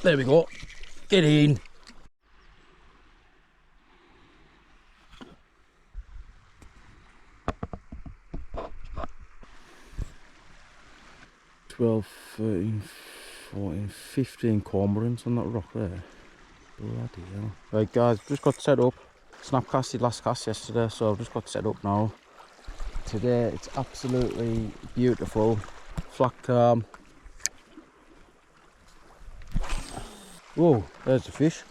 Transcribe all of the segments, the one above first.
There we go. Get in. "12, 13, 14, 15 cormorants on that rock there. Bloody hell. Right guys, just got set up. Snap casted last cast yesterday, so I've just got set up now. Today it's absolutely beautiful. Flat calm. Whoa, there's the fish.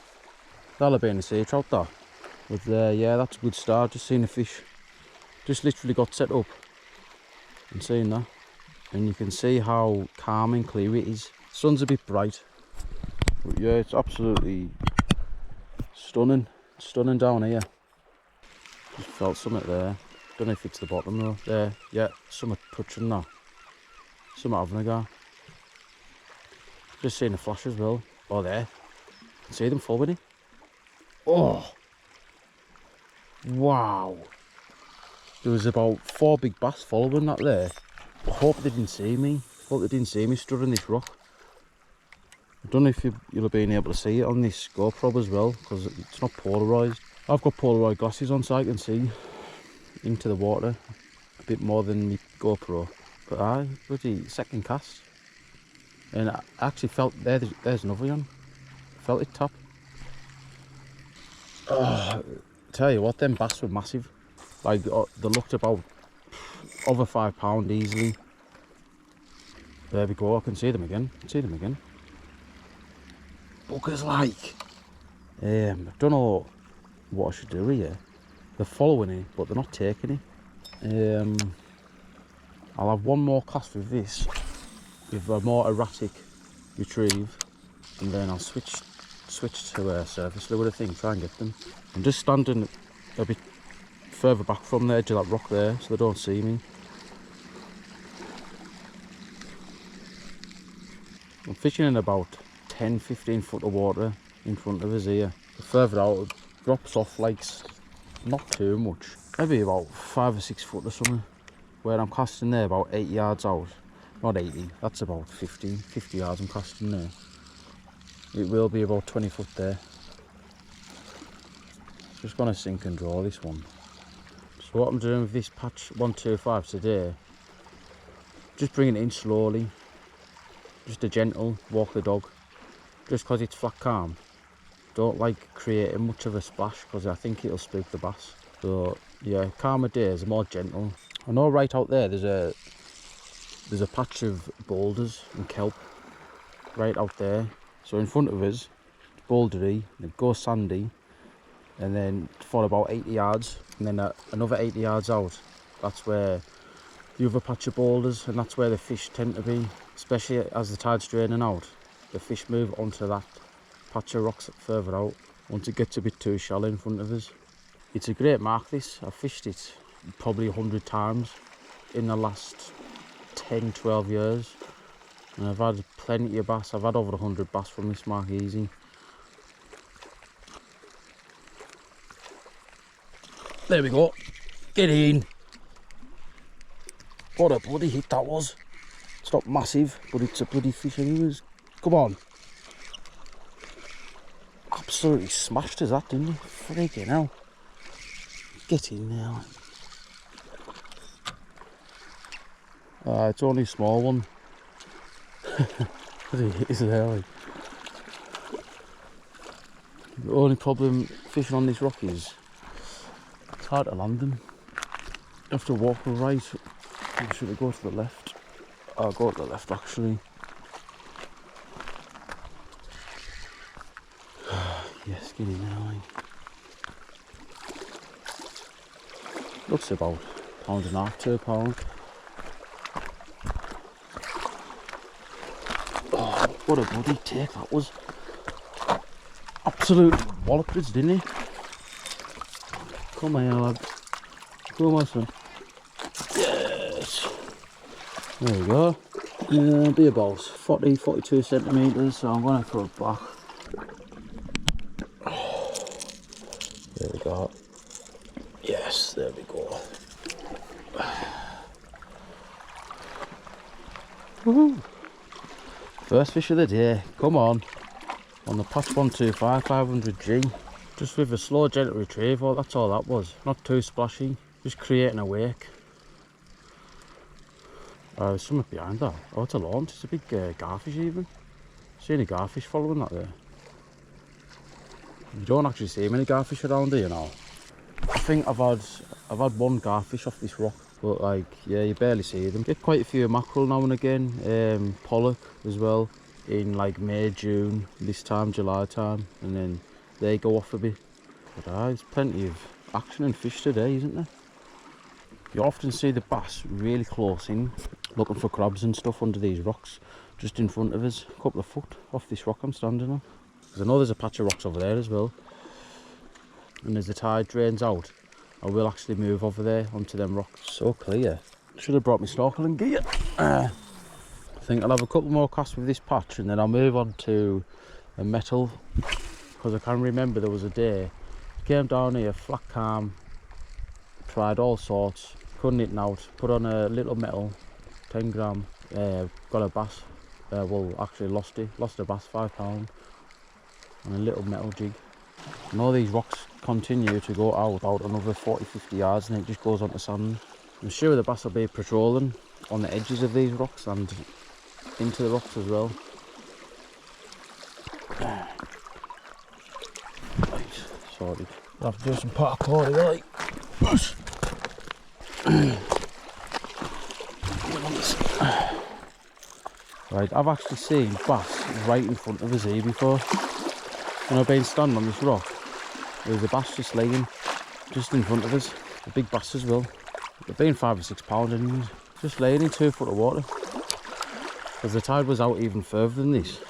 That'll have been a sea trout that. But yeah, that's a good start. Just seen a fish. Just literally got set up and seen that. And you can see how calm and clear it is. Sun's a bit bright, but yeah, it's absolutely stunning. Stunning down here. Just felt something there. Don't know if it's the bottom though. There, yeah, something touching that. Something having a go. Just seeing a flash as well. Oh, there. You can see them following it. Oh, wow. There was about 4 big bass following that there. I hope they didn't see me. I hope they didn't see me stood on this rock. I don't know if you'll have been able to see it on this GoPro as well, because it's not polarised. I've got Polaroid glasses on so I can see into the water a bit more than my GoPro. But I bloody second cast. And I actually felt there's another one. Felt it top. Oh, tell you what, them bass were massive. Like they looked about over £5 easily. There we go, I can see them again. Buggers like. I don't know what I should do here. They're following it, but they're not taking it. I'll have one more cast with this, with a more erratic retrieve, and then I'll switch to a surface lure, I think, try and get them. I'm just standing a bit further back from the edge of that rock there, so they don't see me. I'm fishing in about 10-15 foot of water in front of us here. The further out it drops off like not too much, maybe about 5 or 6 foot or something, where I'm casting there about 8 yards out. Not 80,50 yards I'm casting there. It will be about 20 foot there. Just gonna sink and draw this one. So what I'm doing with this patch 125 today, just bringing it in slowly, just a gentle walk the dog, just because it's flat calm. Don't like creating much of a splash because I think it'll spook the bass. So yeah, calmer days are more gentle. I know right out there there's a patch of boulders and kelp right out there. So in front of us, it's bouldery, it goes sandy, and then for about 80 yards, and then another 80 yards out, that's where the other patch of boulders, and that's where the fish tend to be, especially as the tide's draining out. The fish move onto that patch of rocks further out once it gets a bit too shallow in front of us. It's a great mark, this. I've fished it probably 100 times in the last 10-12 years, and I've had plenty of bass. I've had over 100 bass from this mark easy. There we go. Get in. What a bloody hit that was. It's not massive, but it's a bloody fish anyways. Come on. Absolutely smashed us that, didn't you? Freaking hell. Get in now. It's only a small one. What is there like? The only problem fishing on this rock is it's hard to land them. You have to walk right. Should I go to the left? I'll go to the left actually. Yes, get in now. Looks about £1.5, £2. Oh, what a bloody take that was. Absolutely walloped us, didn't he? Come on, lad. Come on, son. Yes. There we go. Be about 42 centimetres, so I'm going to throw it back. There we go. Yes, there we go. Woohoo! First fish of the day. Come on. on the patch 125 500G. Just with a slow gentle retrieve, well, that's all that was. Not too splashy, just creating a wake. There's something behind that. Oh, it's a launch. It's a big garfish even. See any garfish following that there? You don't actually see many garfish around here now. I think I've had one garfish off this rock, but like, yeah, you barely see them. Get quite a few mackerel now and again, pollock as well, in like May, June, this time, July time, and then they go off a bit. But there's plenty of action and fish today, isn't there? You often see the bass really close in, looking for crabs and stuff under these rocks, just in front of us, a couple of foot off this rock I'm standing on. Because I know there's a patch of rocks over there as well. And as the tide drains out, I will actually move over there onto them rocks. So clear. Should have brought my snorkeling gear. I think I'll have a couple more casts with this patch and then I'll move on to a metal. Because I can remember there was a day, came down here, flat calm, tried all sorts, couldn't hit out, put on a little metal, 10 gram, got a bass, well actually lost a bass, £5, and a little metal jig. And all these rocks continue to go out about another 40-50 yards and it just goes onto sand. I'm sure the bass will be patrolling on the edges of these rocks and into the rocks as well. Right, sorted. I'll have to do some parkour here, like. Right, I've actually seen bass right in front of us here before. When I've been standing on this rock, there's a bass just laying just in front of us. A big bass as well. They've been 5 or 6 pounds anyways. Just laying in 2 foot of water. Because the tide was out even further than this.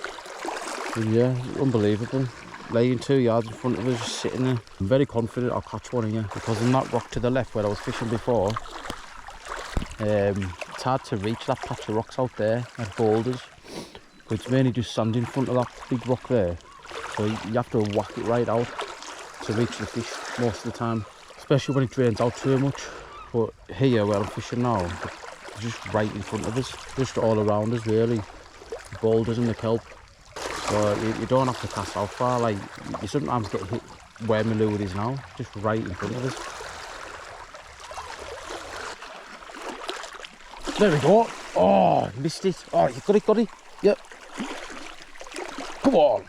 And yeah, it's unbelievable. Laying 2 yards in front of us, just sitting there. I'm very confident I'll catch one here because on that rock to the left where I was fishing before, it's hard to reach that patch of rocks out there at boulders. But it's mainly just sand in front of that big rock there. So you have to whack it right out to reach the fish most of the time, especially when it drains out too much. But here where I'm fishing now, it's just right in front of us, just all around us really, the boulders and the kelp. So you don't have to cast out far, like you sometimes get hit where my lure is now, just right in front of us. There we go. Oh, missed it. Oh, you got it. Yep. Come on.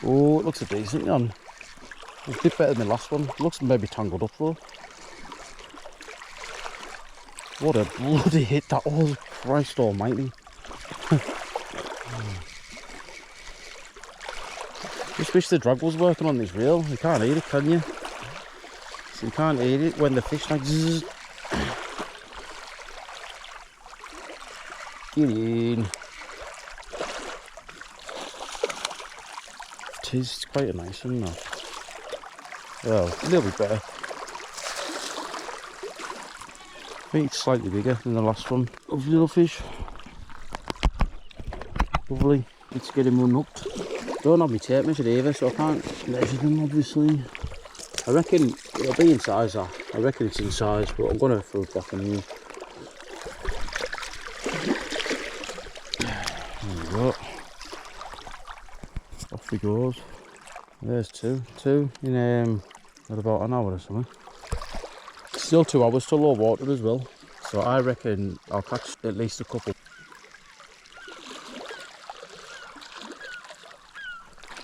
Oh, it looks a decent one. It's a bit better than the last one. It looks maybe tangled up though. What a bloody hit that was. Christ almighty. Just wish the drag was working on this reel. You can't eat it, can you? So you can't eat it when the fish like zzz. Get in. It's quite a nice one now. Well, a little bit better. I think it's slightly bigger than the last one. Lovely little fish. Lovely. Let's get him unhooked. Don't have my tape measured either, so I can't measure them obviously. I reckon it'll be in size that. I reckon it's in size, but I'm going to throw it back in here. There we go. Off he goes. There's two in about an hour or something. Still 2 hours to low water as well, so I reckon I'll catch at least a couple.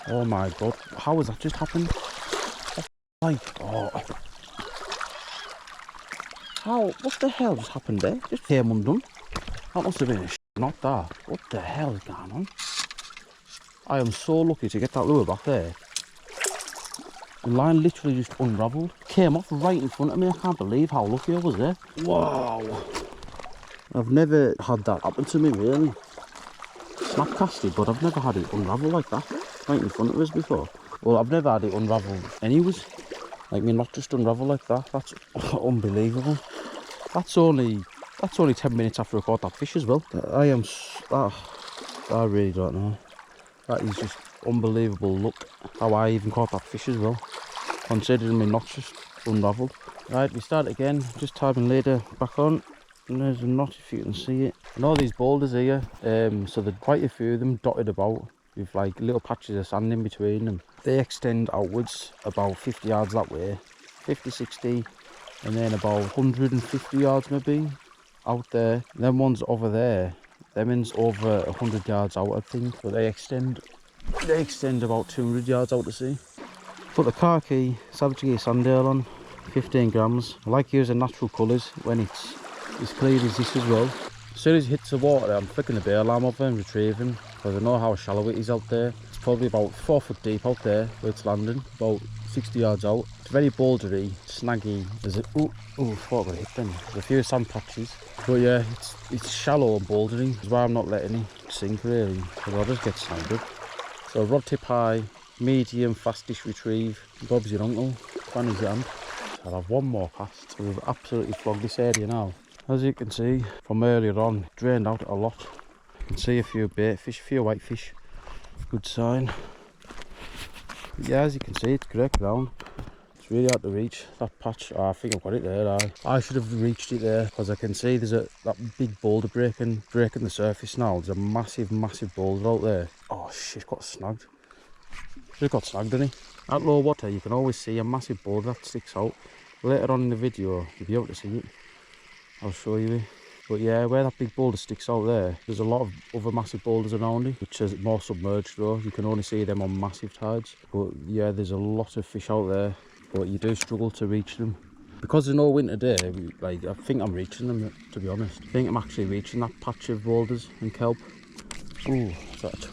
Oh my god, how has that just happened? Like, oh, how, what the hell just happened there? Just came undone. That must have been a not that. What the hell is going on? I am so lucky to get that lure back there. The line literally just unravelled. Came off right in front of me. I can't believe how lucky I was there. Wow. I've never had that happen to me really. Snap casted, but I've never had it unravel like that. Right in front of us before. Well, I've never had it unravel anyways. Like me not just unravel like that. That's unbelievable. That's only 10 minutes after I caught that fish as well. I really don't know. That is just unbelievable luck how I even caught that fish as well, considering me not just unravelled. Right, we start again, just tied my leader back on. And there's a knot if you can see it. And all these boulders here, so there's quite a few of them dotted about with like little patches of sand in between them. They extend outwards about 50 yards that way, 50, 60, and then about 150 yards maybe out there. And then ones over there, them ones over 100 yards out I think, but they extend about 200 yards out to sea. Put the khaki Savage Gear Sanddale on, 15 grams. I like using natural colours when it's as clear as this as well. As soon as it hits the water, I'm flicking the bail arm over and retrieving, because I know how shallow it is out there. It's probably about 4 foot deep out there where it's landing, about 60 yards out. It's very bouldery, snaggy. There's a thought I hit them. There's a few sand patches, but yeah, it's shallow and bouldery. That's why I'm not letting it sink really, because I'll just get snagged up. So rod tip high, medium, fastish retrieve. Bob's your uncle, fan his hand. I'll have one more cast. We've absolutely flogged this area now. As you can see from earlier on, drained out a lot. You can see a few bait fish, a few whitefish. Good sign. But yeah, as you can see, it's correct ground. It's really hard to reach that patch. Oh, I think I've got it there. I should have reached it there, because I can see there's that big boulder breaking the surface now. There's a massive boulder out there. Oh shit, got snagged. Should have got snagged, didn't he? At low water, you can always see a massive boulder that sticks out. Later on in the video, you'll be able to see it. I'll show you it. But yeah, where that big boulder sticks out there, there's a lot of other massive boulders around it, which is more submerged though. You can only see them on massive tides. But yeah, there's a lot of fish out there, but you do struggle to reach them. Because there's no wind today, like, I think I'm reaching them, to be honest. I think I'm actually reaching that patch of boulders and kelp. Ooh, that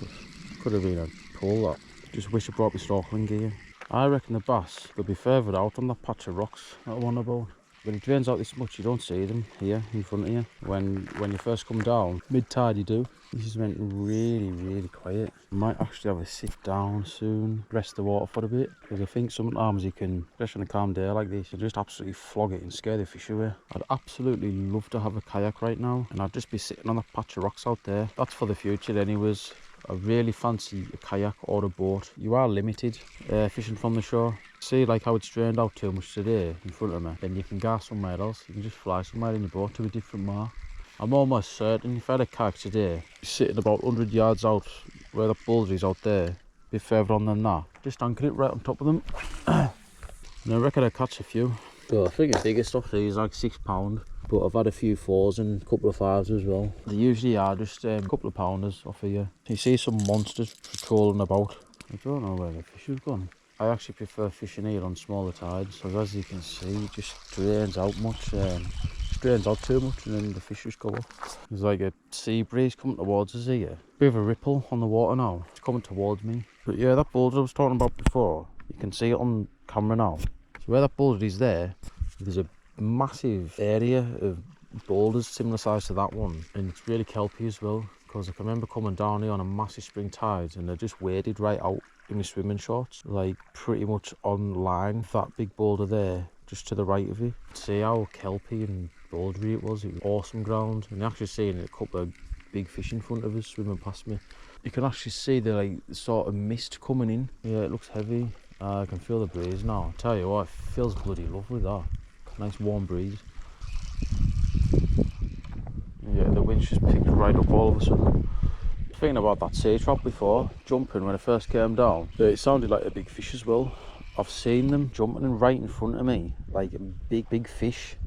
could have been a pull, that. Just wish I brought my snorkeling gear. I reckon the bass will be further out on that patch of rocks that I want about. When it drains out this much, you don't see them here in front of you. When you first come down, mid-tide you do. This is meant really quiet. I might actually have a sit down soon, rest the water for a bit, because I think sometimes you can, especially on a calm day like this, you just absolutely flog it and scare the fish away. I'd absolutely love to have a kayak right now, and I'd just be sitting on that patch of rocks out there. That's for the future anyways. I really fancy a kayak or a boat. You are limited fishing from the shore. See like how it's drained out too much today in front of me, then you can go somewhere else. You can just fly somewhere in your boat to a different mark. I'm almost certain if I had a kayak today, sitting about 100 yards out where the boulder is out there, a bit further on than that, just anchor it right on top of them. And I reckon I'd catch a few. So I think the biggest stuff here is like £6, but I've had a few 4s and a couple of 5s as well. They usually are just a couple of pounders off here. You see some monsters patrolling about. I don't know where the fish have gone. I actually prefer fishing here on smaller tides, so as you can see it just drains out much, drains out too much, and then the fish just go off. There's like a sea breeze coming towards us here. Bit of a ripple on the water now, it's coming towards me. But yeah, that boulder I was talking about before, you can see it on camera now. So where that boulder is there, there's a massive area of boulders similar size to that one, and it's really kelpy as well, because I can remember coming down here on a massive spring tide and they're just waded right out in my swimming shorts, like pretty much on line with that big boulder there just to the right of it. See how kelpy and bouldery it was awesome ground, and actually seeing a couple of big fish in front of us swimming past me. You can actually see the like sort of mist coming in. Yeah, it looks heavy. I can feel the breeze now. I tell you what, it feels bloody lovely that. Nice warm breeze. Yeah, the wind's just picked right up all of a sudden. Thinking about that sea trap before, jumping when I first came down, it sounded like a big fish as well. I've seen them jumping right in front of me, like big fish,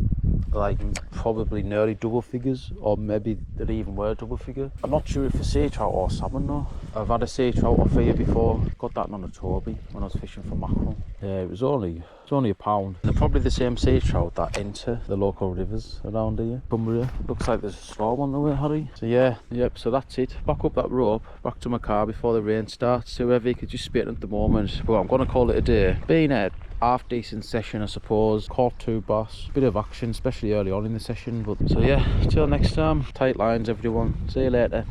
like probably nearly double figures, or maybe they even were double figure. I'm not sure if it's sea trout or salmon though. I've had a sea trout off here before, got that on a Toby when I was fishing for mackerel. Yeah, it was only £1. They're probably the same sea trout that enter the local rivers around here. Cumbria. Looks like there's a storm on the way, Harry. So yeah, yep, so that's it. Back up that rope, back to my car before the rain starts. Whoever could just spit at the moment. But I'm going to call it a day. Been a half decent session I suppose. Caught 2 bass. Bit of action, especially early on in the session. But so yeah, till next time. Tight lines everyone. See you later.